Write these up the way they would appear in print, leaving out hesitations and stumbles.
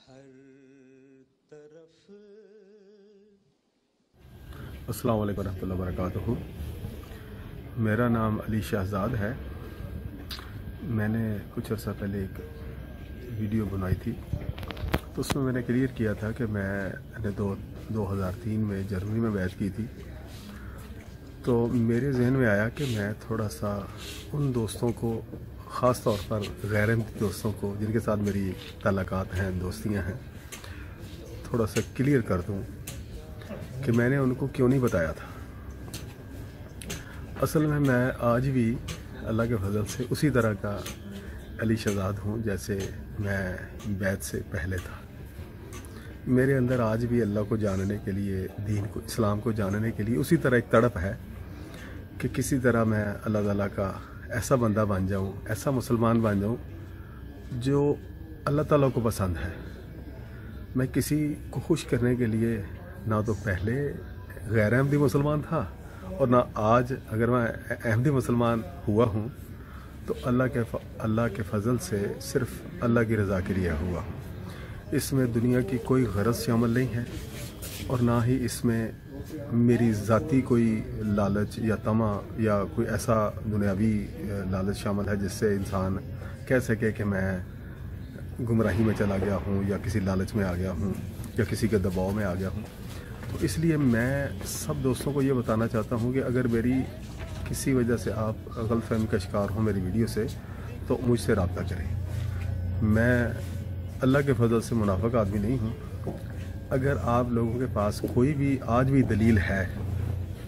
ہر طرف۔ السلام علیکم ورحمۃ اللہ وبرکاتہ۔ میرا نام علی شہزاد ہے۔ میں نے کچھ عرصہ پہلے ایک ویڈیو بنائی تھی، تو اس میں میں نے کلیئر کیا تھا کہ میں نے 2003 میں جرمنی میں بیعت کی تھی۔ تو میرے ذہن میں آیا کہ میں تھوڑا سا ان دوستوں کو، خاص طور پر غیر احمدی دوستوں کو جن کے ساتھ میری تعلقات ہیں، دوستیاں ہیں، تھوڑا سا کلیئر کر دوں کہ میں نے ان کو کیوں نہیں بتایا تھا۔ اصل میں آج بھی اللہ کے فضل سے اسی طرح کا علی شہزاد ہوں جیسے میں بیعت سے پہلے تھا۔ میرے اندر آج بھی اللہ کو جاننے کے لیے، دین کو، اسلام کو جاننے کے لیے اسی طرح ایک تڑپ ہے کہ کسی طرح میں اللہ تعالیٰ کا ایسا بندہ بن جاؤں، ایسا مسلمان بن جاؤں جو اللہ تعالیٰ کو پسند ہے۔ میں کسی کو خوش کرنے کے لیے نہ تو پہلے غیر احمدی مسلمان تھا اور نہ آج اگر میں احمدی مسلمان ہوا ہوں تو اللہ کے فضل سے صرف اللہ کی رضا کے لیے ہوا۔ اس میں دنیا کی کوئی غرض شامل نہیں ہے اور نہ ہی اس میں میری ذاتی کوئی لالچ یا طمع یا کوئی ایسا دنیاوی لالچ شامل ہے جس سے انسان کہہ سکے کہ میں گمراہی میں چلا گیا ہوں یا کسی لالچ میں آ گیا ہوں یا کسی کے دباؤ میں آ گیا ہوں۔ تو اس لیے میں سب دوستوں کو یہ بتانا چاہتا ہوں کہ اگر میری کسی وجہ سے آپ غلط فہمی کا شکار ہوں میری ویڈیو سے تو مجھ سے رابطہ کریں۔ میں اللہ کے فضل سے منافق آدمی نہیں ہوں۔ اگر آپ لوگوں کے پاس کوئی بھی آج بھی دلیل ہے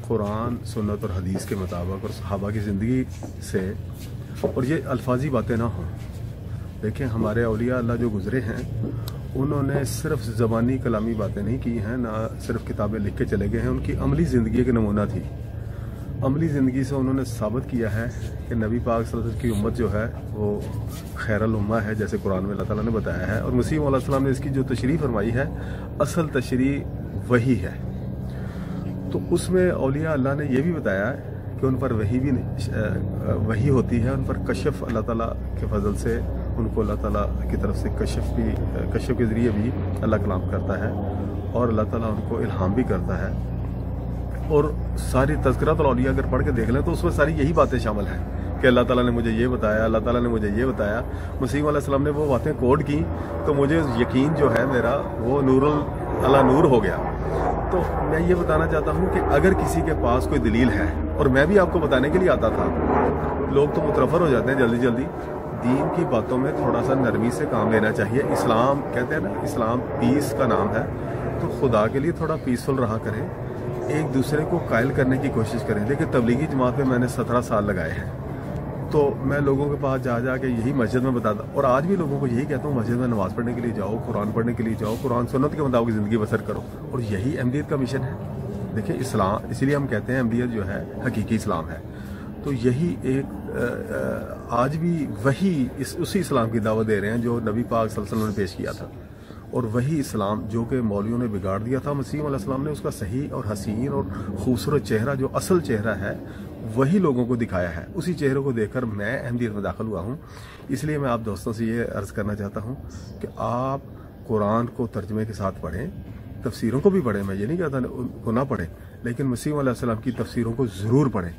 قرآن، سنت اور حدیث کے مطابق اور صحابہ کی زندگی سے، اور یہ الفاظی باتیں نہ ہوں، دیکھیں ہمارے اولیاء اللہ جو گزرے ہیں انہوں نے صرف زبانی کلامی باتیں نہیں کی ہیں، نہ صرف کتابیں لکھ کے چلے گئے ہیں، ان کی عملی زندگی ایک نمونہ تھی۔ عملی زندگی سے انہوں نے ثابت کیا ہے کہ نبی پاک صلی اللہ علیہ وسلم کی امت جو ہے وہ خیر الامہ ہے، جیسے قرآن میں اللہ تعالیٰ نے بتایا ہے، اور مسیح علیہ السلام نے اس کی جو تشریح فرمائی ہے اصل تشریح وہی ہے۔ تو اس میں اولیاء اللہ نے یہ بھی بتایا ہے کہ ان پر وحی ہوتی ہے، ان پر کشف اللہ تعالیٰ کے فضل سے ان کو اللہ تعالیٰ کی طرف سے کشف کے ذریعے بھی اللہ کلام کرتا ہے اور اللہ تعالیٰ ان کو الہام بھی کرتا ہے۔ اور ساری تذکرۃ الاولیاء اگر پڑھ کے دیکھ لیں تو اس میں ساری یہی باتیں شامل ہیں کہ اللہ تعالیٰ نے مجھے یہ بتایا، اللہ تعالیٰ نے مجھے یہ بتایا۔ مسیح علیہ السلام نے وہ باتیں کوڈ کی تو مجھے یقین جو ہے میرا وہ نور اللہ نور ہو گیا۔ تو میں یہ بتانا چاہتا ہوں کہ اگر کسی کے پاس کوئی دلیل ہے، اور میں بھی آپ کو بتانے کے لیے آتا تھا، لوگ تو مترفر ہو جاتے ہیں جلدی، دین کی باتوں میں تھوڑا سا نرمی سے کام لینا چاہیے۔ اسلام کہتے ہیں نا، اسلام پیس کا نام ہے، تو خدا کے لیے تھوڑا پیسفل رہا کریں، ایک دوسرے کو قائل کرنے کی کوشش کریں۔ دیکھیں تبلیغی جماعت میں نے 17 سال لگائے ہیں، تو میں لوگوں کے پاس جا کے یہی مسجد میں بتاتا، اور آج بھی لوگوں کو یہی کہتا ہوں مسجد میں نماز پڑھنے کے لیے جاؤ، قرآن پڑھنے کے لیے جاؤ، قرآن سنت کے مطابق زندگی بسر کرو، اور یہی احمدیت کا مشن ہے۔ دیکھیں اسلام، اسی لیے ہم کہتے ہیں احمدیت جو ہے حقیقی اسلام ہے۔ تو یہی ایک آج بھی اسی اسلام کی دعوت دے رہے ہیں جو نبی پاک صلی اللہ علیہ وسلم نے پیش کیا تھا، اور وہی اسلام جو کہ مولویوں نے بگاڑ دیا تھا، مسیح علیہ السلام نے اس کا صحیح اور حسین اور خوبصورت چہرہ، جو اصل چہرہ ہے، وہی لوگوں کو دکھایا ہے۔ اسی چہرے کو دیکھ کر میں احمدیت میں داخل ہوا ہوں۔ اس لیے میں آپ دوستوں سے یہ عرض کرنا چاہتا ہوں کہ آپ قرآن کو ترجمے کے ساتھ پڑھیں، تفسیروں کو بھی پڑھیں، میں یہ نہیں کہتا ان کو نہ پڑھیں، لیکن مسیح علیہ السلام کی تفسیروں کو ضرور پڑھیں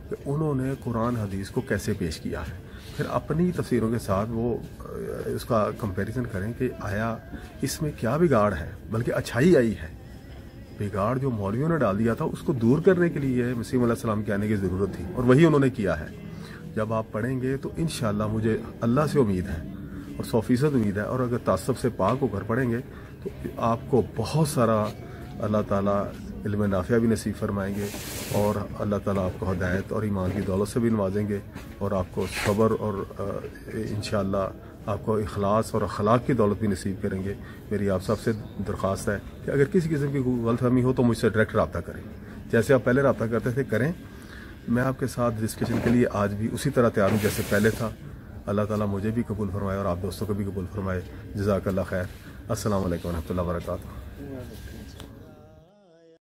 کہ انہوں نے قرآن حدیث کو کیسے پیش کیا ہے۔ پھر اپنی تفسیروں کے ساتھ وہ اس کا کمپیریزن کریں کہ آیا اس میں کیا بگاڑ ہے، بلکہ اچھائی آئی ہے۔ بگاڑ جو مولویوں نے ڈال دیا تھا اس کو دور کرنے کے لیے مسیح علیہ السلام کے آنے کی ضرورت تھی، اور وہی انہوں نے کیا ہے۔ جب آپ پڑھیں گے تو انشاءاللہ مجھے اللہ سے امید ہے اور 100% امید ہے، اور اگر تعصب سے پاک ہو کر پڑھیں گے تو آپ کو بہت سارا اللہ تعالیٰ علم نافع بھی نصیب فرمائیں گے، اور اللہ تعالیٰ آپ کو ہدایت اور ایمان کی دولت سے بھی نوازیں گے، اور آپ کو صبر اور انشاءاللہ آپ کو اخلاص اور اخلاق کی دولت بھی نصیب کریں گے۔ میری آپ سب سے درخواست ہے کہ اگر کسی قسم کی غلط فہمی ہو تو مجھ سے ڈائریکٹ رابطہ کریں، جیسے آپ پہلے رابطہ کرتے تھے کریں۔ میں آپ کے ساتھ ڈسکشن کے لیے آج بھی اسی طرح تیار ہوں جیسے پہلے تھا۔ اللہ تعالیٰ مجھے بھی قبول فرمائے اور آپ دوستوں کو بھی قبول فرمائے۔ جزاک اللہ خیر۔ السلام علیکم ورحمۃ اللہ وبرکاتہ۔